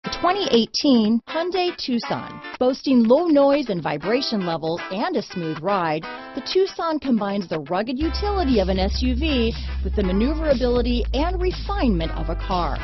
The 2018 Hyundai Tucson. Boasting low noise and vibration levels and a smooth ride, the Tucson combines the rugged utility of an SUV with the maneuverability and refinement of a car.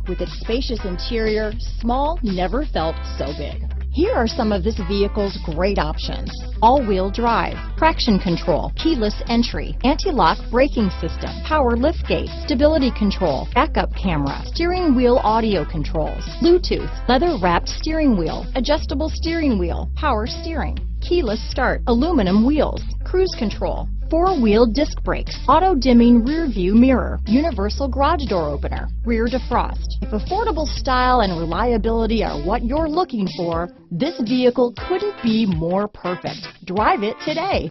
With its spacious interior, small never felt so big. Here are some of this vehicle's great options: all-wheel drive, traction control, keyless entry, anti-lock braking system, power liftgate, stability control, backup camera, steering wheel audio controls, Bluetooth, leather-wrapped steering wheel, adjustable steering wheel, power steering, keyless start, aluminum wheels, cruise control, four-wheel disc brakes, auto-dimming rear-view mirror, universal garage door opener, rear defrost. If affordable style and reliability are what you're looking for, this vehicle couldn't be more perfect. Drive it today.